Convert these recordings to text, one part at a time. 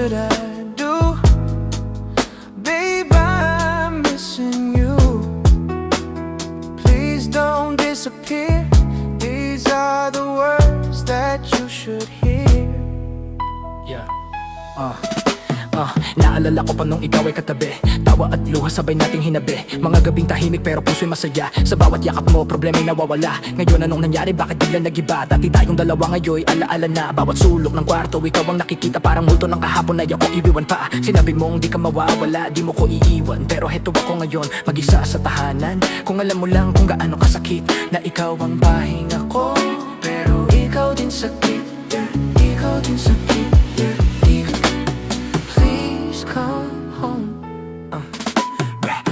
should I do? Babe, I'm missing you. Please don't disappear. These are the words that you should hear. Yeah. Naalala ko pa nung ikaw ay katabi. Tawa at luha sabay nating hinabi. Mga gabing tahimik pero puso'y masaya. Sa bawat yakap mo problema'y nawawala. Ngayon anong nangyari, bakit biglang nag-iba? Dati tayong dalawa ngayon'y alaala na. Bawat sulok ng kwarto ikaw ang nakikita. Parang multo ng kahapon na ako ibiwan pa. Sinabi mong di ka mawawala, di mo ko iiwan. Pero heto ako ngayon, mag-isa sa tahanan. Kung alam mo lang kung gaano kasakit na ikaw ang pahinga ko. Pero ikaw din sakit, yeah. Ikaw din sakit, yeah. Come home.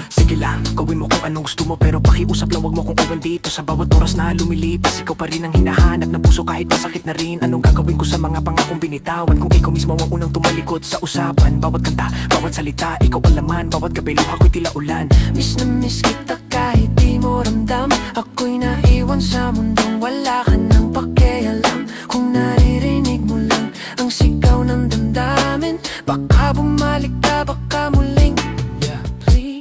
Sige lang, gawin mo kung anong gusto mo. Pero pakiusap lang, wag mo kong uwan dito. Sa bawat oras na lumilipas, ikaw pa rin ang hinahanap na puso kahit masakit na rin. Anong gagawin ko sa mga pangakong binitawan? Kung ikaw mismo ang unang tumalikod sa usapan. Bawat kanta, bawat salita, ikaw ang laman. Bawat gabi luha ko'y tila ulan. Miss na miss kita kahit di mo ramdam. Ako'y naiwan sa mundong wala ka nang pakialam. Kung naririnig mo lang ang sigaw ng damdamin, baka bumalik ka, baka muling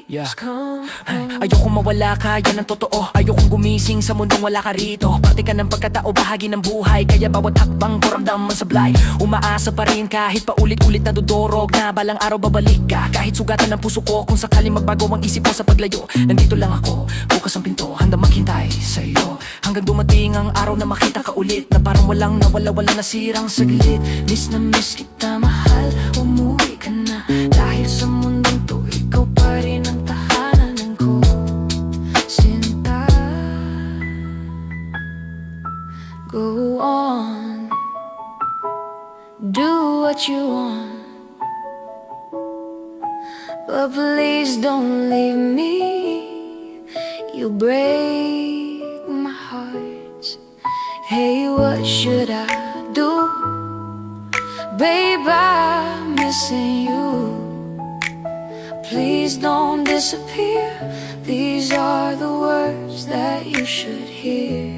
Yeah. come home. Ayokong mawala ka, yan ang totoo. Ayokong gumising sa mundong wala ka rito. Parte ka ng pagkatao, bahagi ng buhay. Kaya bawat hakbang ko ramdam masablay. Umaasa pa rin kahit paulit-ulit na dudurog na balang araw babalik ka. Kahit sugatan ng puso ko, kung sakaling magbago ang isip mo sa paglayo. Nandito lang ako, bukas ang pinto, handa maghintay sa'yo. Hanggang dumating ang araw na makita ka ulit. Na parang walang nawala-wala nasirang saglit. Miss na miss kita mahal, umuwi ka na. Dahil sa mundong to, ikaw pa rin ang tahanan ko. Sinta, go on, do what you want, but please don't leave me. You break my heart. Hey, what should I do? Babe, I'm missing you. Please don't disappear. These are the words that you should hear.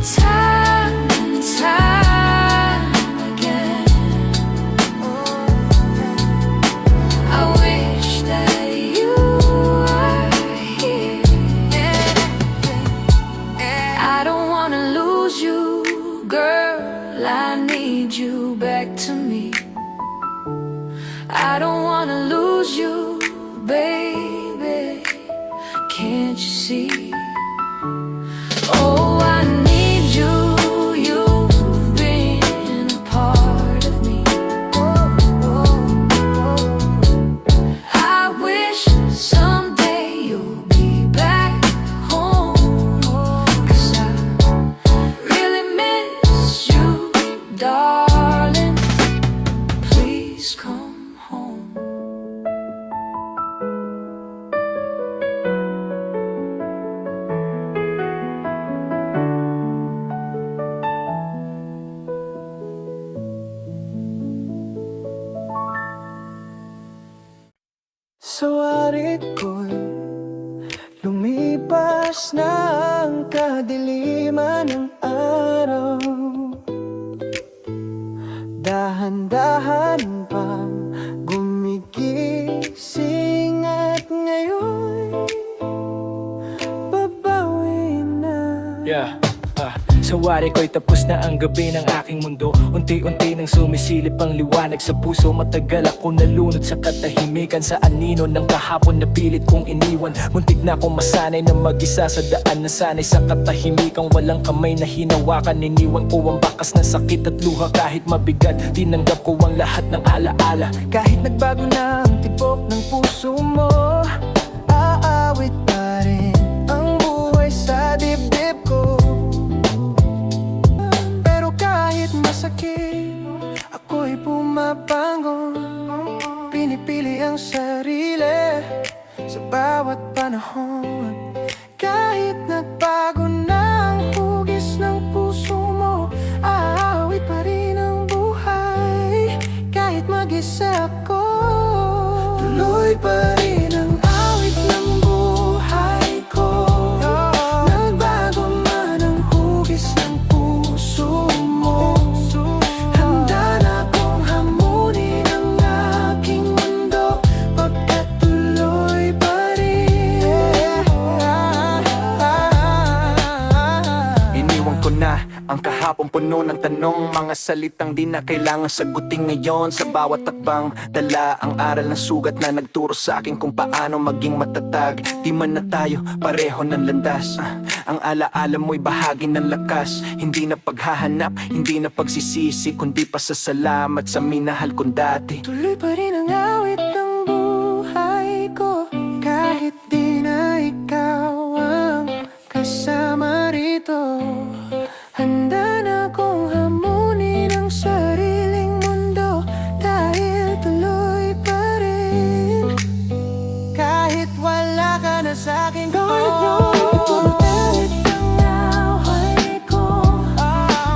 Time and time again, I wish that you were here. I don't wanna lose you, girl. I need you back to me. I don't wanna lose you, baby. Can't you see? Oh, I need you. You've been a part of me. I wish someday you'll be back home, 'cause I really miss you, darling. Please come home. Sa wari ko'y lumipas na ang kadiliman ng araw. Dahan-dahan pang gumigising at ngayon babawi na. Sa wari ko'y tapos na ang gabi ng aking mundo. Unti-unti nang sumisilip ang liwanag sa puso. Matagal ako nalunod sa katahimikan. Sa anino ng kahapon na pilit kong iniwan. Muntik na akong masanay na mag-isa sa daan. Nasanay sa katahimikan, walang kamay na hinawakan. Iniwan ko ang bakas ng sakit at luha. Kahit mabigat, tinanggap ko ang lahat ng alaala. Kahit nagbago na ang tibok ng puso mo, aawit pa rin ang buhay sa dibdib ko. Pero kahit masakit, ako'y bumabangon. Pinipili ang sarili sa bawat panahon. Kahit nagbago na ang hugis ng puso mo, aawit pa rin ang buhay. Kahit mag-isa ako, tuloy pa rin ang awit ng buhay ko. Nagbago man na ang kahapon puno ng tanong, mga salitang di na kailangan sagutin ngayon. Sa bawat takbang, dala ang aral ng sugat na nagturo sa akin kung paano maging matatag. Di man na tayo pareho ng landas, ang alaala mo'y bahagi ng lakas. Hindi na paghahanap, hindi na pagsisisi, kundi pasasalamat sa minahal kong dati. Tuloy pa rin ang awit ng buhay ko, kahit di na ikaw ang kasama rito. Handa na kong hamunin ang sariling mundo, dahil tuloy pa rin. Kahit wala ka na sa'kin, kahit ipapalit ang away ko,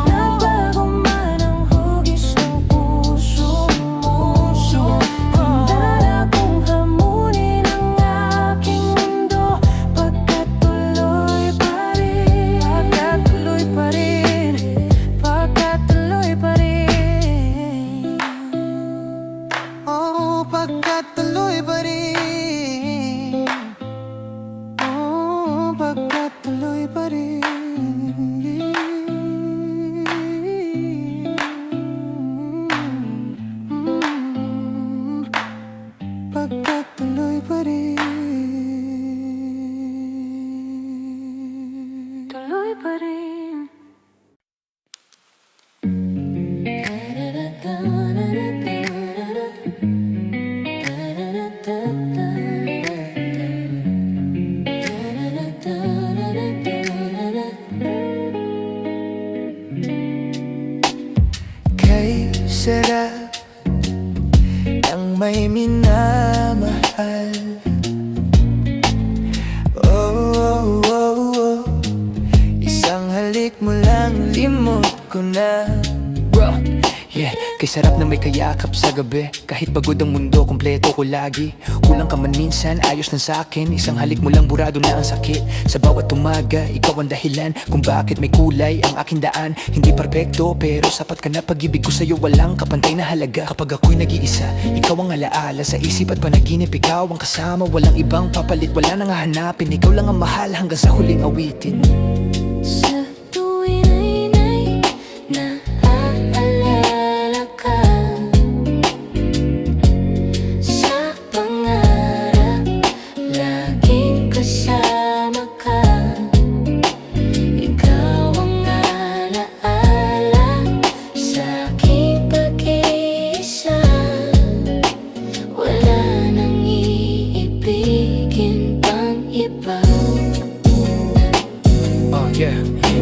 nagbago man ang hugis ng puso mo. Handa na kong hamunin ang aking mundo, pagkat tuloy pa rin. Pagkat tuloy pa rin. Pagkat tuloy pa rin. Oh, pagkat tuloy pa rin. Oh, pagkat tuloy pa rin. Pagkat tuloy pa rin. Tuloy pa rin. Kay sarap ng may minamahal. Oh, oh, oh, oh. Isang halik mo lang, limot ko na. Bro, yeah, kay sarap na may kayakap sa gabi. Kahit pagod ang mundo, kompleto ko lagi. Kulang ka man minsan, ayos na sa'kin. Isang halik mo lang, burado na ang sakit. Sa bawat umaga, ikaw ang dahilan kung bakit may kulay ang aking daan. Hindi perfecto, pero sapat ka na. Pag-ibig ko sa'yo walang kapantay na halaga. Kapag ako'y nag-iisa, ikaw ang alaala. Sa isip at panaginip, ikaw ang kasama. Walang ibang papalit, wala nang hahanapin. Ikaw lang ang mahal hanggang sa huling awitin. Sa tuwing ay naaalala ka, sa pangarap, laging kasama ka. Ikaw ang alaala sa aking pag-iisa. Wala nang iibigin pang iba. Oh yeah,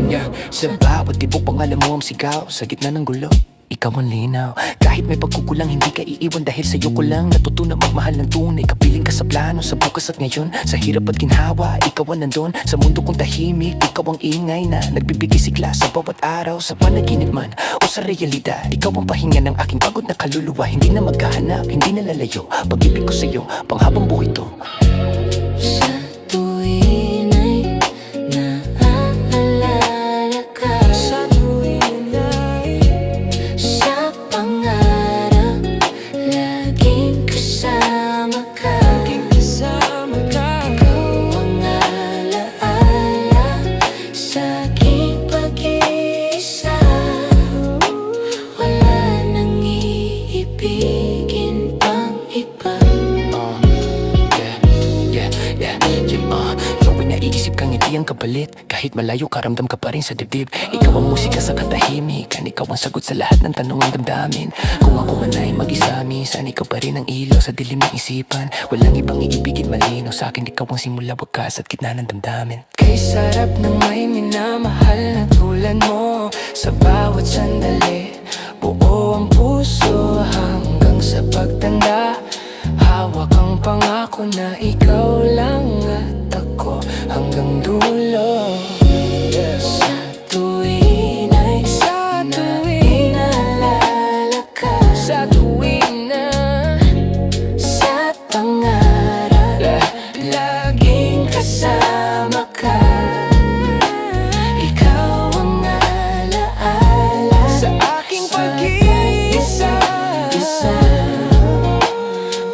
yeah. Sa bawat tibok pangalan mo ang sigaw. Sa gitna ng gulo, ikaw ang linaw. Kahit may pagkukulang, hindi ka iiwan. Dahil sa'yo ko lang natutunan magmahal ng tunay. Kapiling ka sa plano, sa bukas at ngayon. Sa hirap at ginhawa, ikaw ang nandun. Sa mundo kong tahimik, ikaw ang ingay na nagbibigay sigla sa bawat araw. Sa panaginip man o sa realidad, ikaw ang pahinga ng aking pagod na kaluluwa. Hindi na maghahanap, hindi na lalayo. Pag-ibig ko sa'yo, panghabang buhay to. Sa tuwing ay naaalala ka, sa tuwing ay sa pangarap, laging kasama ka. Ikaw ang alaala sa aking pag-iisa. Wala nang iibigin pang iba. Ikaw ay naiisip kang hindi ang kapalit. Kahit malayo ka, ramdam ka pa rin sa dibdib. Ikaw ang musika sa katahimikan. Ikaw ang sagot sa lahat ng tanong ang damdamin. Kung ako man ay mag-isa, minsan ikaw pa rin ang ilaw sa dilim ng isipan. Walang ibang iibigin malinaw sa akin. Ikaw ang simula, wakas at gitna ng damdamin. Kay sarap ng may minamahal na tulad mo. Sa bawat sandali, buo ang puso hanggang sa pagtanda. Hawak ang pangako na ikaw lang at ako hanggang dulo. Sa tuwing ay naalala ka, sa tuwing na sa pangarap, laging kasama ka. Ikaw ang alaala sa aking pag-iisa.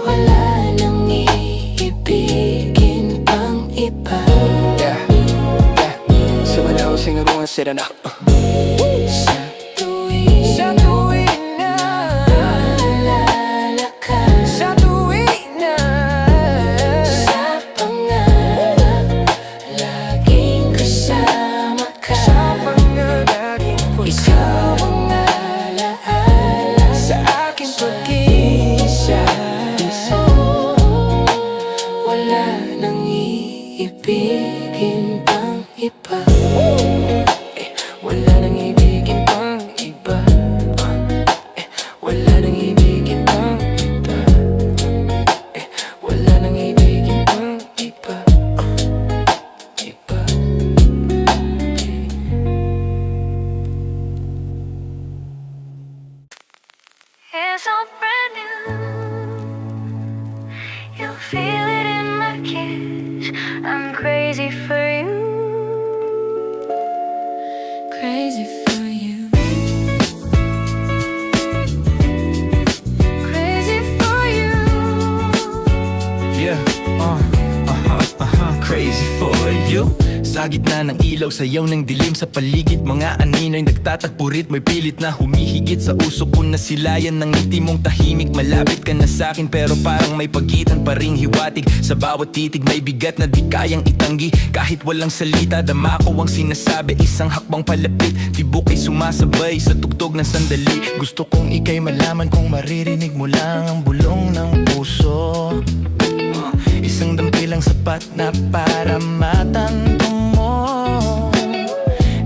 Wala nang iibigin pang iba. Yeah, yeah. Sa manahong singaruan sila na Sa tuwing na naalala ka, sa tuwing na sa pangarap laging kasama ka, sa pangarap ikaw ang alaala sa aking pag-iisa. Wala nang iibigin pang iba, wala nang ibigin pang iba, wala nang ibigin pang iba, wala nang ibigin pang iba, iba. It's all brand new. You'll feel it in my kiss. I'm crazy for you. Crazy for you. Crazy for you. Yeah, crazy for you. Sa gitna ng ilaw, sayaw ng dilim sa paligid, mga anino'y nagtatagpo, ritmo'y pilit na humihigit sa usok ko, nasilayan ng ngiti mong tahimik. Malapit ka na sa'kin pero parang may pagitan pa ring hiwatig. Sa bawat titig may bigat na di kayang itanggi. Kahit walang salita, dama ko ang sinasabi, isang hakbang palapit, tibok ay sumasabay sa tugtog ng sandali. Gusto kong ika'y malaman kung maririnig mo lang ang bulong ng puso. Isang dampilang sapat na para matantong mo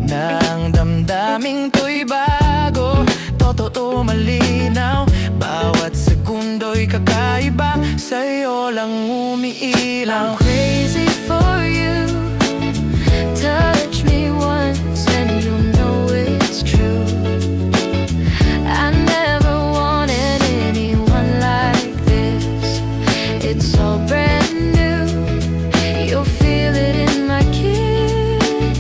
na ang damdaming to'y bago, totoo malinaw. Bawat sekundo'y kakaiba, sa'yo lang umiilaw. I'm crazy for you. Touch me once and you'll know it's true. I never wanted anyone like this. It's all brand new. You'll feel it in my kiss.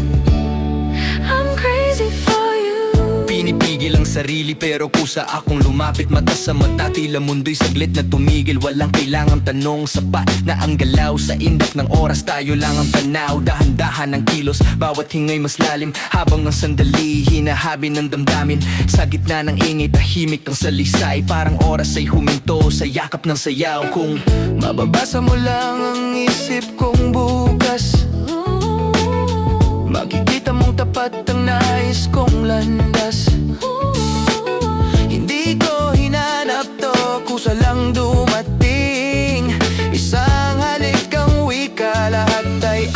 I'm crazy for you. Pinipigil ang sarili pero kusa akong lumapit, mata sa mata, tila mundo'y saglit na tumigil. Walang kailangang tanong, sapat na ang galaw. Sa indak ng oras tayo lang ang tanaw, dahan-dahan ang kilos, bawat hingay mas lalim. Habang ang sandali, hinahabi ng damdamin. Sa gitna ng ingay, tahimik ang salisay. Parang oras ay huminto sa yakap ng sayaw. Kung mababasa mo lang ang isip kong bukas, makikita mong tapat ang nais kong landas. Hindi ko hinanap to, kusa lang dumating. Isang halik ang wika, lahat ay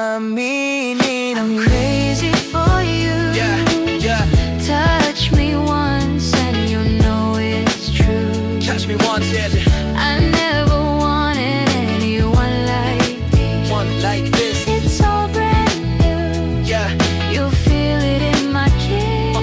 aaminin. I'm crazy for you. Yeah, yeah, Touch me once and you'll know it's true. touch me once, yeah. I never wanted anyone like this. One like this, It's all brand new. yeah. You'll feel it in my kiss.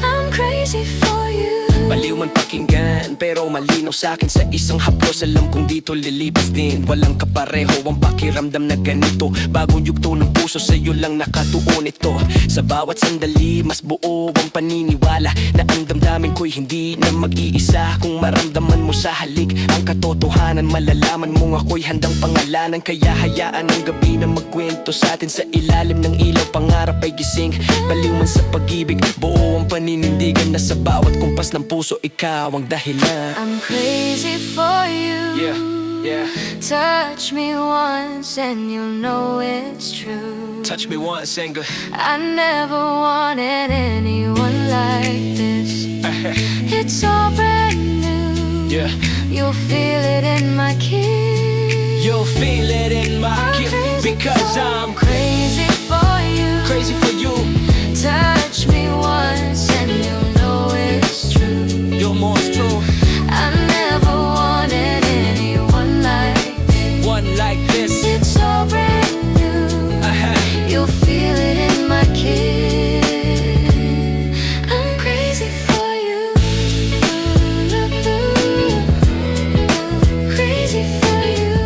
I'm crazy for you. Baliw man pakinggan, pero malinaw sa'kin sa isang haplos. Alam kong dito lilipas din, walang kapareho ang pakiramdam na ganito. Bagong yugto ng puso, sa'yo lang nakatuon ito. Sa bawat sandali, mas buo ang paniniwala na ang damdamin ko'y hindi na mag-iisa. Kung maramdaman mo sa halik ang katotohanan, malalaman mong ako'y handang pangalanan. Kaya hayaan ang gabi na magkwento sa'tin sa ilalim ng ilaw. Pangarap ay gising, baliw man sa pag-ibig, buo ang paninindigan na sa bawat kumpas ng puso, ikaw ang dahilan. I'm crazy for you. Yeah, yeah. Touch me once and you'll know it's true. Touch me once and go. I never wanted anyone like this. It's all brand new. Yeah, You'll feel it in my kiss. You'll feel it in my I'm gift, crazy because for I'm crazy for you. crazy for you. Touch me once and you'll know it's true. You're more true, I never wanted anyone like this. one like this. It's all brand new. You'll feel it in my kiss. I'm crazy for you. Crazy for you.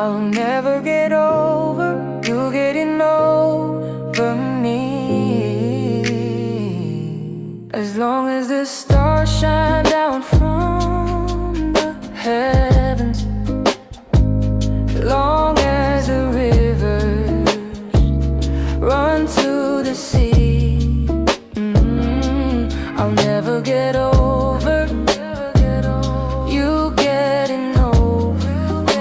I'll never get over you getting over me. As long as the stars shine down from the heavens, long as the rivers run to the sea, I'll never get over you getting over me.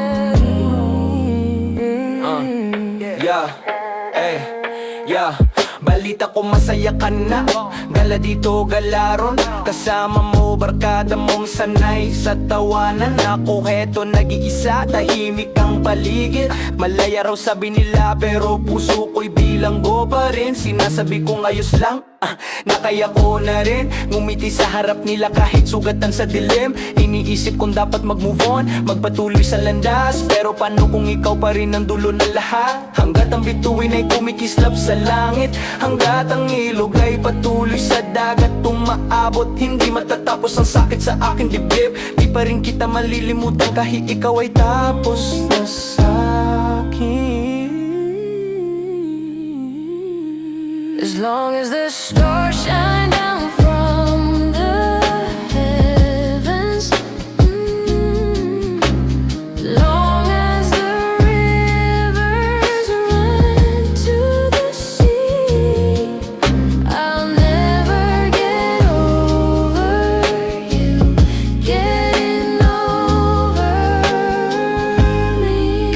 Yeah, eh, yeah. Balita ko masaya ka na, gala dito galaron. Kasama mo barkada mong sanay sa tawanan. Ako heto nag-iisa, tahimik ang paligid. Malaya raw sabi nila pero puso ko'y bilanggo pa rin. Sinasabi kong ayos lang, na kaya ko na rin ngumiti sa harap nila kahit sugatan sa dilim. Iniisip kong dapat mag-move on, magpatuloy sa landas. Pero paano kung ikaw pa rin ang dulo ng lahat? Hanggat ang bituin ay kumikislap sa langit, hanggat ang ilog ay patuloy sa dagat umaabot, hindi matatapos ang sakit sa aking dibdib. Di pa rin kita malilimutan kahit ikaw ay tapos na sa'kin. As long as the stars shine down from the heavens, long as the rivers run to the sea, I'll never get over you getting over me.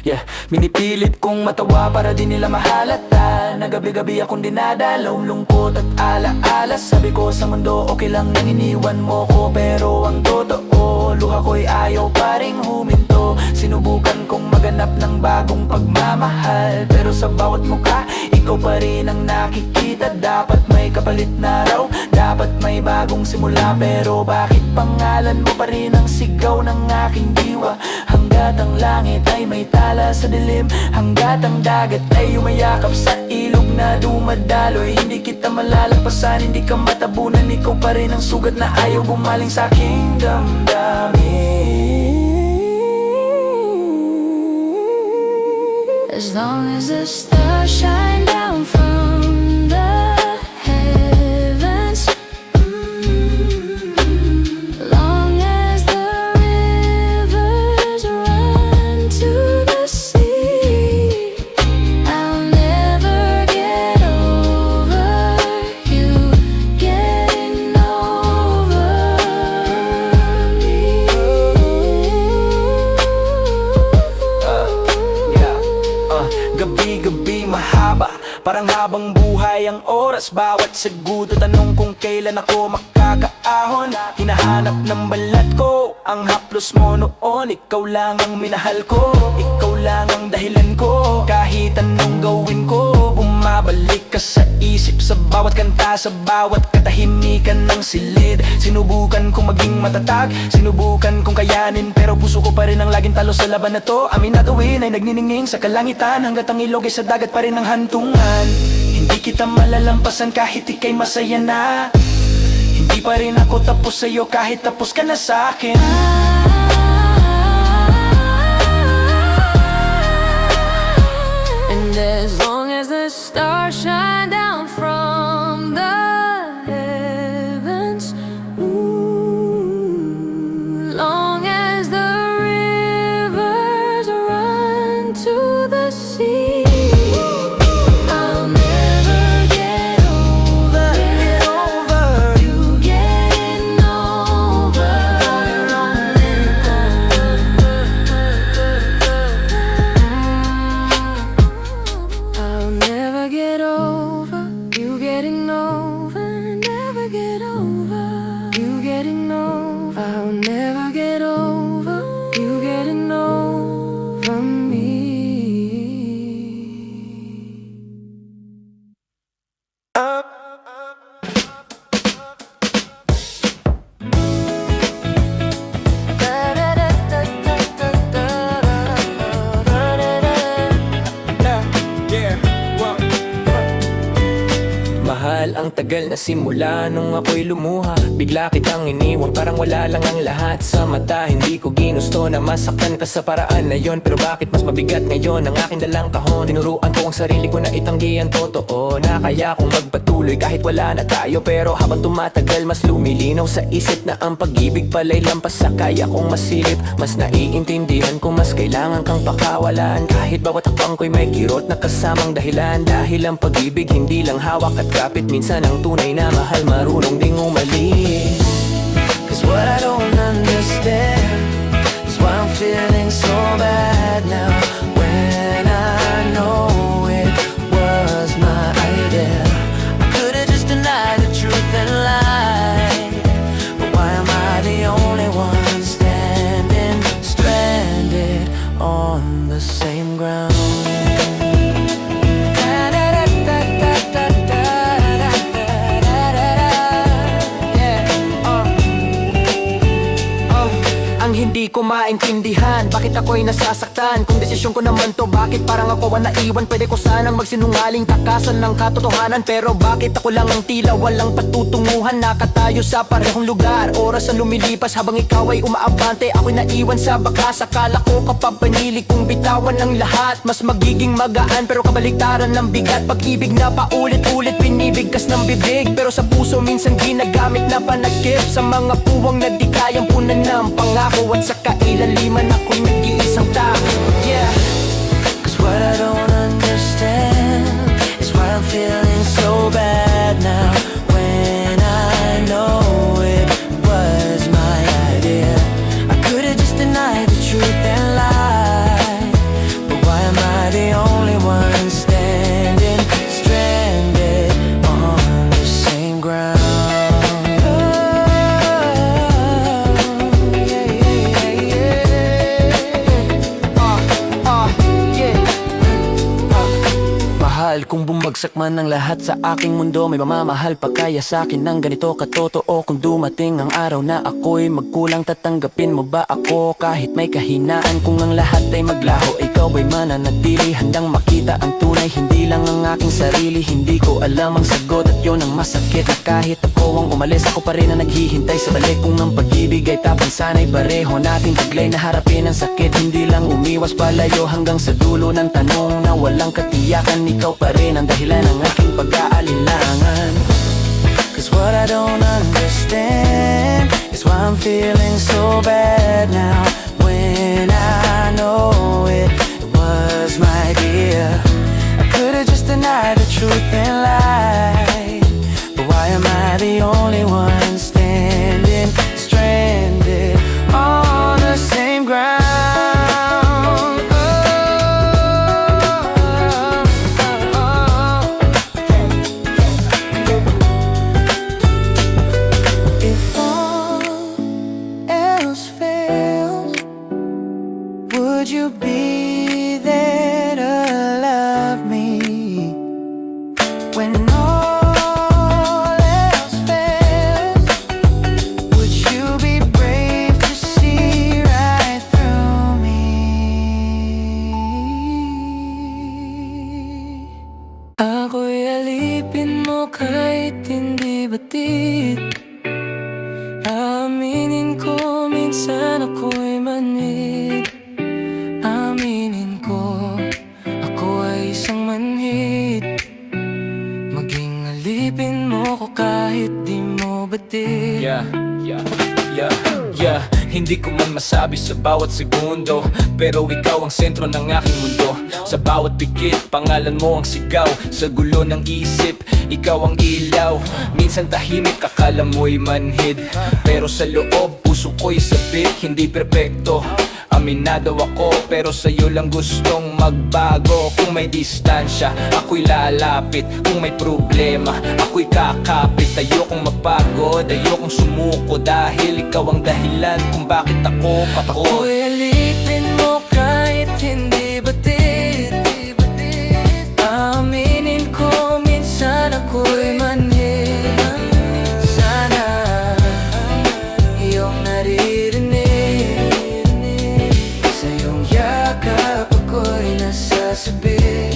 Yeah, minipilit kong matawa para di nila mahalata na gabi-gabi akong dinadalaw, lungkot at ala-ala. Sabi ko sa mundo okay lang nang iniwan mo ko, pero ang totoo luha ko'y ayaw pa ring huminto. Sinubukan kong maganap ng bagong pagmamahal, pero sa bawat mukha ikaw pa rin ang nakikita. Dapat may kapalit na raw, dapat may bagong simula, pero bakit pangalan mo pa rin ang sigaw ng aking diwa? Hanggat ang langit ay may tala sa dilim, hanggat ang dagat ay umayakap sa ilog na dumadaloy, hindi kita malalampasan, hindi ka matabunan. Ikaw pa rin ang sugat na ayaw gumaling sa aking damdamin. As long as the stars shine down from the heavens, long as the rivers run to the sea, I'll never get over you getting over me. Gabi-gabi mahaba, parang habang buhay ang oras. Bawat segundo tanong kung kailan ako makakaahon. Hinahanap ng balat ko ang haplos mo noon. Ikaw lang ang minahal ko, ikaw lang ang dahilan ko. Kahit anong gawin ko, bumabalik ka sa isip. Sa bawat kanta, sa bawat katahimikan ng silid. Sinubukan kong maging matatag, sinubukan kong kayanin, pero puso ko pa rin ang laging talo sa laban na to. Aminatuin ay nagniningning sa kalangitan, hanggat ang ilog ay sa dagat pa rin ang hantungan. Hindi kita malalampasan kahit ika'y masaya na, hindi pa rin ako tapos sa'yo kahit tapos ka na sa'kin. And as long as the stars shine down from the heavens, long as the rivers run to the sea, I'll never get over you getting over me. I'll never get mahal. Ang tagal na simula nung ako'y lumuha. Bigla kitang iniwan, parang wala lang ang lahat sa mata. Hindi ko ginusto na masaktan ka sa paraan na yon, pero bakit mas mabigat ngayon ang aking dalang kahon? Tinuruan ko ang sarili ko na itanggi ang totoo, na kaya kong magpatuloy kahit wala na tayo. Pero habang tumatagal, mas lumilinaw sa isip na ang pag-ibig pala'y lampas sa kaya kong masilip. Mas naiintindihan ko mas kailangan kang pakawalan, kahit bawat hakbang ko'y may kirot na kasamang dahilan. Dahil ang pag-ibig hindi lang hawak at kapit, minsan ang tunay na mahal marunong ding umalis. Cause what I don't understand is why I'm feeling so bad now, when I know it was my idea. I could've just denied the truth and lied, but why am I the only one standing stranded on the same ground? Hindi ko maintindihan bakit ako'y nasasaktan. Kung desisyon ko naman to, bakit parang ako ang naiwan? Pwede ko sanang magsinungaling, takasan ng katotohanan, pero bakit ako lang ang tila walang patutunguhan? Nakatayo sa parehong lugar, oras ang lumilipas habang ikaw ay umaabante. Ako'y naiwan sa bakas, akala ko kapag pinili kong bitawan ang lahat, mas magiging magaan, pero kabaliktaran ng bigat. Pag-ibig na paulit-ulit, pinibigkas ng bibig, pero sa puso minsan ginagamit na panagkip. Sa mga puwang na di kayang punan ng pangako, at sa kailaliman ako'y nag-iisang tao. Yeah. Cause what I don't understand is why I'm feeling so bad now, when I know it was my idea. I could've just denied the truth and lied, but why am I the only one standing stranded on the same ground? Kung bumagsak man ang lahat sa aking mundo, may mamamahal pa kaya sa akin ng ganito katotoo? Kung dumating ang araw na ako'y magkulang, tatanggapin mo ba ako kahit may kahinaan? Kung ang lahat ay maglaho, ikaw ba'y mananatili? Handang makita ang tunay, hindi lang ang aking sarili. Hindi ko alam ang sagot at yun ang masakit, na kahit ako ang umalis, ako pa rin ang naghihintay sa balik. Kung ang pag-ibig ay tapang, sana'y pareho natin taglay na harapin ang sakit. Hindi lang umiwas palayo hanggang sa dulo ng tanong na walang katiyakan. Ikaw pa rin ang dahilan ng aking pag-aalinlangan. Cause what I don't understand is why I'm feeling so bad now, when I know it was my idea. I could've just denied the truth and lied, but why am I the only one standing stranded on the same ground? Would you be there to love me when all else fails? Would you be brave to see right through me? Ako'y alipin mo kahit hindi batid. Aminin ko minsan ako'y manhid. Aminin ko, ako ay isang manhid. Maging alipin mo ko kahit di mo batid. Hindi ko man masabi sa bawat segundo, pero ikaw ang sentro ng aking mundo. Sa bawat pikit, pangalan mo ang sigaw. Sa gulo ng isip, ikaw ang ilaw. Minsan tahimik, akala mo'y manhid, pero sa loob, puso ko'y sabik. Hindi perpekto, aminado ako, pero sa'yo lang gustong magbago. Kung may distansya, ako'y lalapit. Kung may problema, ako'y kakapit. Ayokong mapagod, ayokong sumuko, dahil ikaw ang dahilan kung bakit ako kapako. Ako'y alipin mo kahit hindi batid. Aminin ko minsan ako'y manhid. Sana iyong naririnig, sa iyong yakap ako'y nasasabik.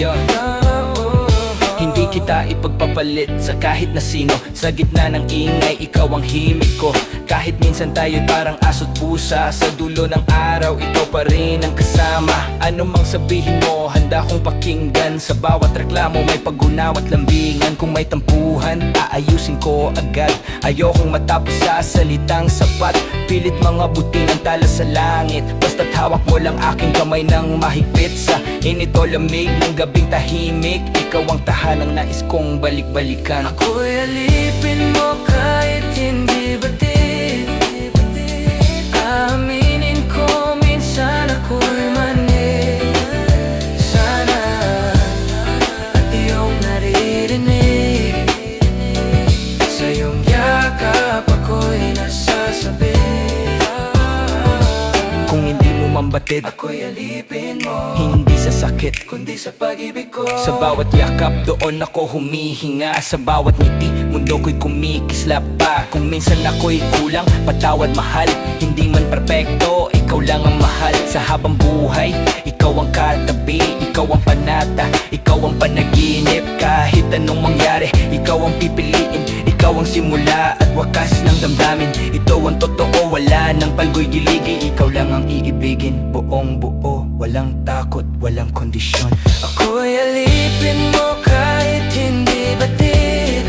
Hindi kita kita ipagpapalit sa kahit na sino. Sa gitna ng ingay, ikaw ang himig ko. Kahit minsan tayo'y parang aso't pusa, sa dulo ng araw, ikaw pa rin ang kasama. Ano mang sabihin mo, handa kong pakinggan. Sa bawat reklamo may pag-unaw at lambingan. Kung may tampuhan, aayusin ko agad. Ayokong matapos sa salitang sapat. Pilit mga buti ng tala sa langit. Basta't hawak mo lang aking kamay ng mahigpit. Sa init o lamig ng gabing tahimik, ikaw ang tahanang nais kong balik-balikan. Ako'y alipin mo kahit hindi batid. Aminin ko minsan ako'y mani. Sana at iyong naririnig. Sa iyong yakap ako'y nasasabi. Kung hindi mo mambatid, Ako'y alipin mo, hindi sa sakit, kundi sa pag-ibig ko. sa bawat yakap doon ako humihinga. Sa bawat ngiti, mundo ko'y kumikislap pa. Kung minsan ako'y kulang, patawad mahal. Hindi man perpekto, ikaw lang ang mahal. Sa habang buhay, ikaw ang katabi, ikaw ang panata, ikaw ang panaginip. Kahit anong mangyari, ikaw ang pipiliin. Ikaw ang simula at wakas ng damdamin. Ito ang totoo, wala nang palgoy-giligi. Ikaw lang ang iibigin, buong buo. Walang takot, walang kondisyon. Ako'y alipin mo kahit hindi batid.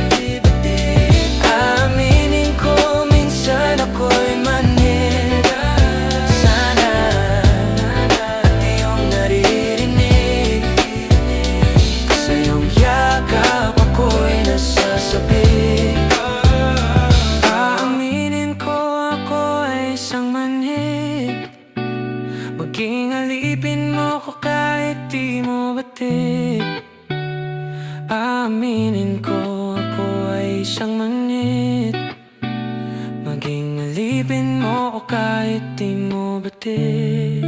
Aminin ko minsan ako'y manid. Sana at iyong naririnig. Sa iyong yakap ako'y nasasabi. Aminin ko ako ay isang manhid. Maging alipin mo ko kahit di mo batid. Aminin ko ako ay isang manhid. Maging alipin mo ko kahit di mo batid.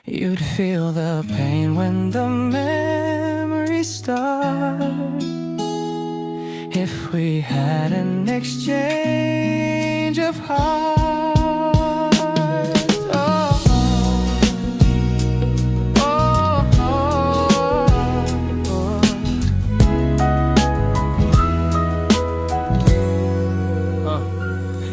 You'd feel the pain when the memories start. If we had an exchange of hearts. Oh, oh, oh, oh.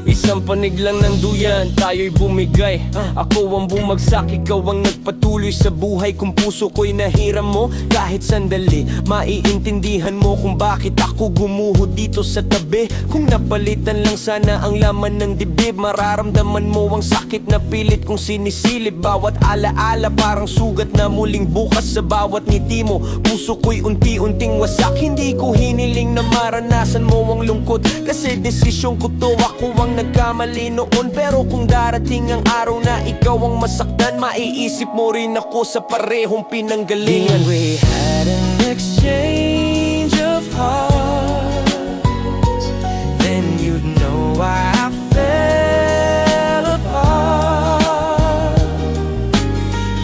Isang panig lang ng duyan, tayo'y bumigay. Ako ang bumagsak, ikaw ang nagpatuloy sa buhay. Kung puso ko'y nahiram mo, kahit sandali, maiintindihan mo kung bakit ako gumuho dito sa tabi. Kung napalitan lang sana ang laman ng dibdib, mararamdaman mo ang sakit na pilit kong sinisilip. Bawat alaala parang sugat na muling bukas. Sa bawat ngiti mo, puso ko'y unti-unting wasak. Hindi ko hiniling na maranasan mo ang lungkot, kasi desisyon ko to, ako ang nagkamali noon. Pero kung darating ang araw na ikaw ang masaktan, maiisip mo rin ako sa parehong pinanggalingan. We had an exchange of hearts, then you'd know why I fell apart.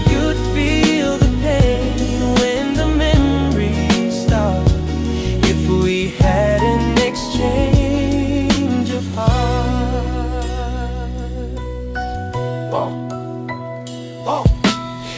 You'd feel the pain when the memories start. If we had an exchange of hearts.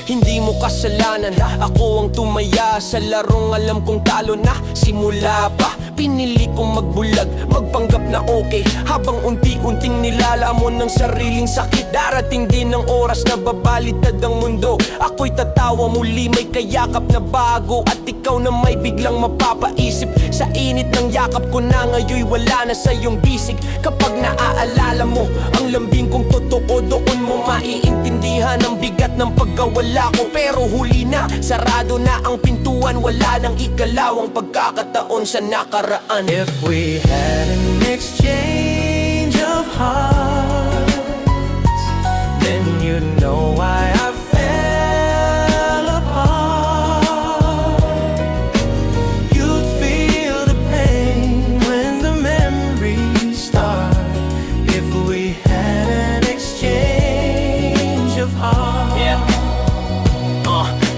Hindi mo kasalanan, ako ang tumaya sa larong alam kong talo na. Simula pa, pinili kong magbulag, magpanggap na okay. Habang unti-unting nilalamon ng sariling sakit, darating din ang oras na babalitad ang mundo. Ako'y tatawa muli, may kayakap na bago, at ikaw na may biglang mapapaisip. Sa init ng yakap ko na ngayon, wala na sa iyong bisig. Kapag naaalala mo ang lambing kong totoo, doon mo maiintindihan ang bigat ng pagkawala ko. Pero huli na, sarado na ang pintuan, wala nang ikalawang pagkakataon sa nakaraan. If we had an exchange of hearts, then you'd know why I fell apart. You'd feel the pain when the memories start. If we had an exchange of hearts.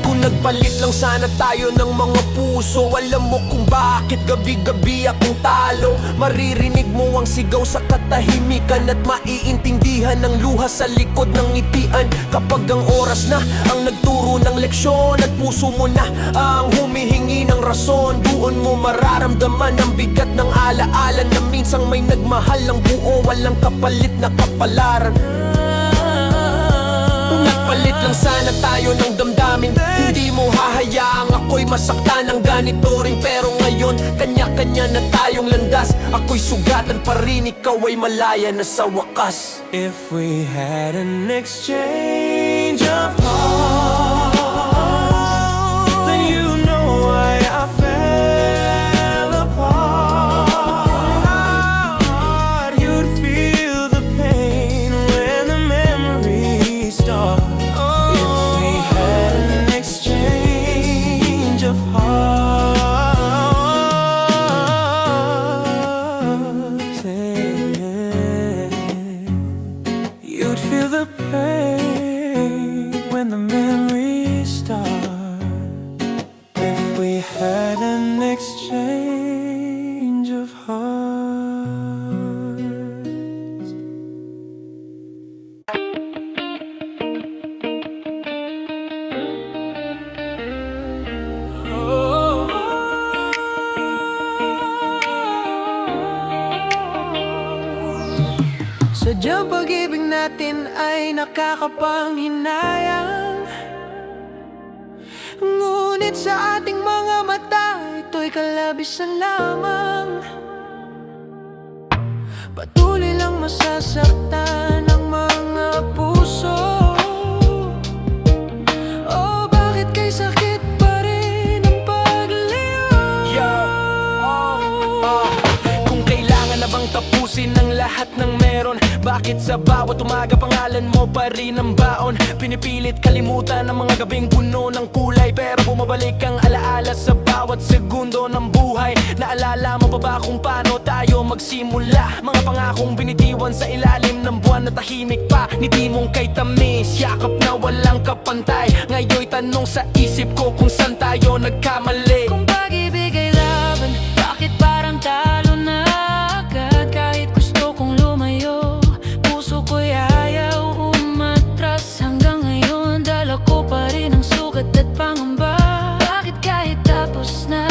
Kung nagbalik Magpalit lang sana tayo ng mga puso. Alam mo kung bakit gabi-gabi akong talo. Maririnig mo ang sigaw sa katahimikan at maiintindihan ang luha sa likod ng ngitian. Kapag ang oras na ang nagturo ng leksyon at puso mo na ang humihingi ng rason, doon mo mararamdaman ang bigat ng alaala na minsang may nagmahal ng buo, walang kapalit na kapalaran. Nagpalit lang sana tayo ng damdamin. Hindi mo hahayaang ako'y masaktan ng ganito rin. Pero ngayon, kanya-kanya na tayong landas. Ako'y sugatan pa rin, ikaw ay malaya na sa wakas. If we had an exchange of hearts, then you know why I fell apart. You'd feel the pain when the memories start. If we had an exchange of hearts, you'd feel the pain when the memories start. If we had an exchange of hearts. Sadyang pag-ibig natin ay nakakapanghinayang, ngunit sa ating mga mata, ito'y kalabisan lamang. Patuloy lang masasaktan ang mga puso. Oh, bakit kay sakit pa rin ang pagliyo? Kung kailangan na bang tapusin ang lahat ng meron, bakit sa bawat umaga pangalan mo pa rin ang baon? Pinipilit kalimutan ang mga gabing puno ng kulay, pero bumabalik ang alaala sa bawat segundo ng buhay. Naalala mo pa ba kung paano tayo magsimula? Mga pangakong binitiwan sa ilalim ng buwan na tahimik pa, ngiti mong kay tamis, yakap na walang kapantay. Ngayon'y tanong sa isip ko kung saan tayo nagkamali. Kung pag-ibig ay laban, bakit parang talo na agad? Kahit gusto kong lumayo, puso ko'y ayaw umatras. Hanggang ngayon, dala ko pa rin ang sugat at pangamba. Bakit kahit tapos na,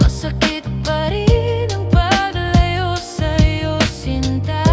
masakit pa rin ang paglayo sa'yo, sinta?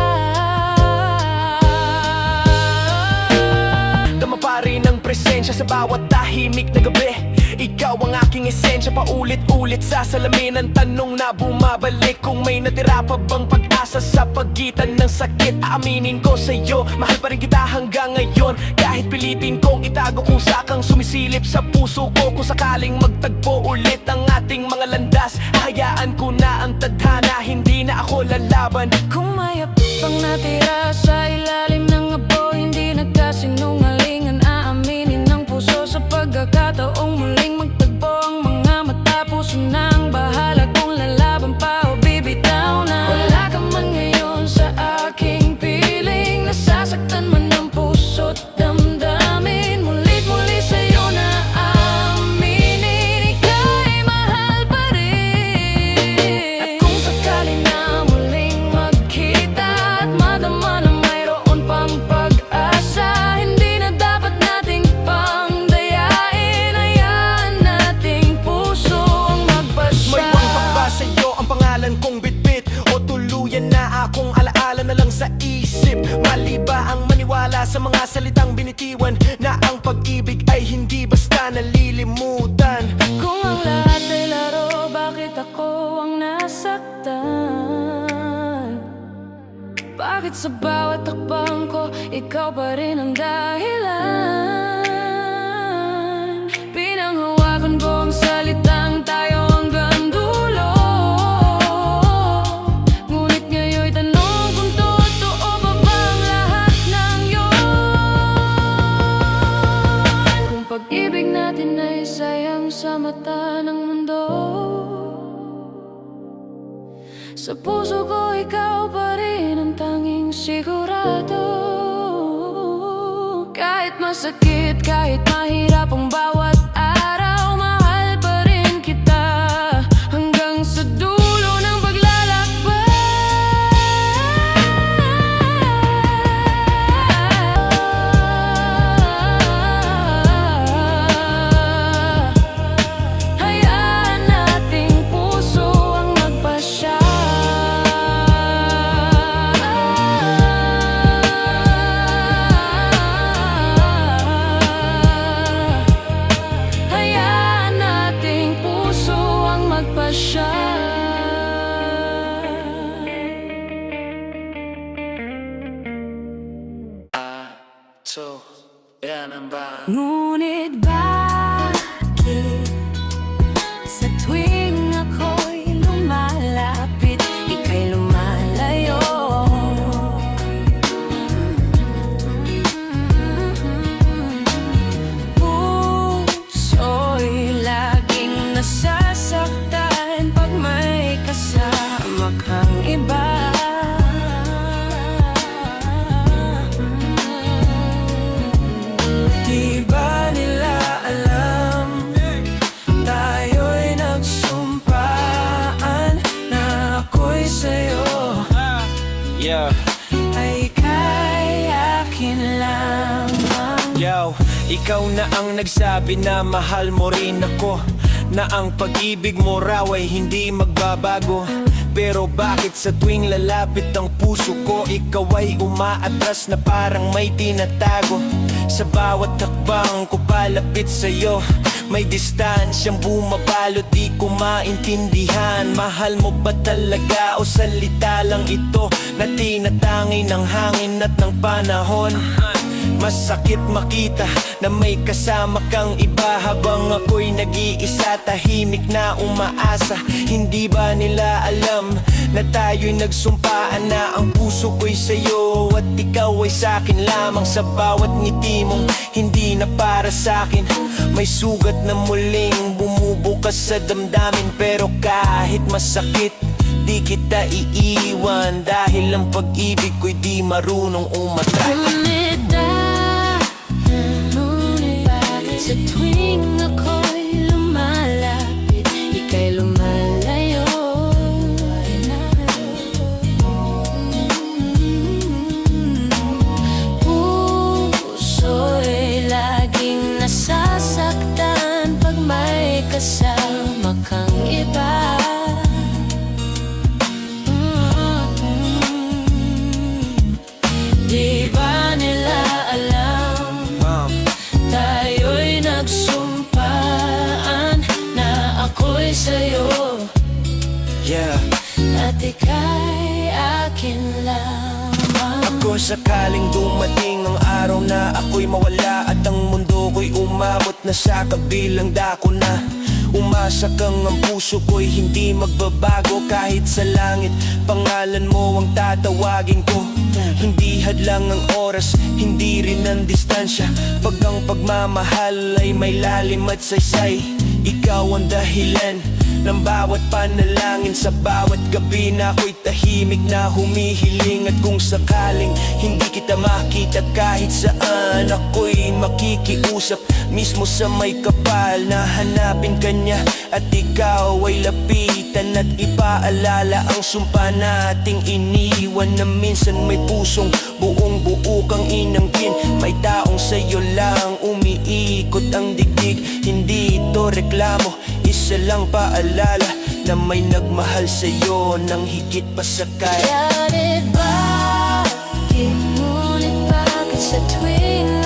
Dama pa rin ang presensya sa bawat tahimik na gabi. Ikaw ang aking esensya, paulit-ulit sa salamin ang tanong na bumabalik. Kung may natira pa bang pag-asa sa pagitan ng sakit, aaminin ko sa'yo, mahal pa rin kita hanggang ngayon. Kahit pilitin kong itago kung sakang sumisilip sa puso ko. Kung sakaling magtagpo ulit ang ating mga landas, hayaan ko na ang tadhana, hindi na ako lalaban. Kung may pang natira sa ilalim ng abo, hindi nagkasinungalingan, aaminin ng puso sa pagkakataong muling magtagpo. Ang mga mata, puso na ang bahala kung lalaban pa o bibitaw na. Wala ka man ngayon sa aking piling, nasasaktan man ang puso't damdamin. Mulit-muli sa'yo na aminin, ika'y mahal pa rin. At kung sakali na muling magkita at madama na mayroon pang pag-asa, hindi na dapat nating pangdayain. Hayaan nating puso ang magbasa. May pangpak ba sa'yo ang pangalan kong bitbit? O tuluyan na akong alaala na lang sa isip? Mali ba ang maniwala sa mga salitang binitiwan, na ang pag-ibig ay hindi basta nalilimutan? Kung ang lahat ay laro, bakit ako ang nasaktan? Bakit sa bawat takbang ko, ikaw pa rin ang dahilan? Pinanghawakan ko ang salitang tayo hanggang dulo, ngunit ngayon'y tanong kung totoo pa bang lahat ng yun? Kung pag-ibig natin ay sayang sa mata ng mundo, sa puso ko ikaw pa rin ang tanging sigurado. Kahit masakit, kahit mahirap ang bawat araw, Ikaw na ang nagsabi na mahal mo rin ako, na ang pag-ibig mo raw ay hindi magbabago. Pero bakit sa tuwing lalapit ang puso ko, ikaw ay umaatras na parang may tinatago? Sa bawat hakbang ko palapit sa'yo, may distansyang bumabalot, di ko maintindihan. Mahal mo ba talaga o salita lang ito na tinatangi ng hangin at ng panahon? Masakit makita na may kasama kang iba, habang ako'y nag-iisa, tahimik na umaasa. Hindi ba nila alam na tayo'y nagsumpaan na ang puso ko'y sa'yo at ikaw ay sa'kin lamang? Sa bawat ngiti mong hindi na para sa'kin, may sugat na muling bumubukas sa damdamin. Pero kahit masakit, di kita iiwan, dahil ang pag-ibig ko'y di marunong umatras. Sa tuwing ako'y lumalapit, ika'y lumalayo. Puso'y laging nasasaktan pag may kasama kang iba. Di ba nila alam, tayo'y nagsumpaan na ako'y sa'yo, Yeah. at ika'y akin lamang. Ako sakaling dumating ang araw na ako'y mawala, at ang mundo ko'y umabot na sa kabilang dako na. Umasa kang ang puso ko'y hindi magbabago, kahit sa langit pangalan mo ang tatawagin ko. Hindi hadlang ang oras, hindi rin ang distansya, pag ang pagmamahal ay may lalim at saysay. Ikaw ang dahilan ng bawat panalangin, sa bawat gabi na ako'y tahimik na humihiling. At kung sakaling hindi kita makita kahit saan, ako'y makikiusap mismo sa may kapal na hanapin ka niya, at ikaw ay lapitan at ipaalala ang sumpa nating iniwan, na minsan may pusong buong buo kang inangkin. May taong sa'yo lang umiikot ang digdig, hindi ito reklamo, isa lang paalala na may nagmahal sa'yo ng higit pa sa kaya. Kaya di ba, ngunit bakit sa tuwing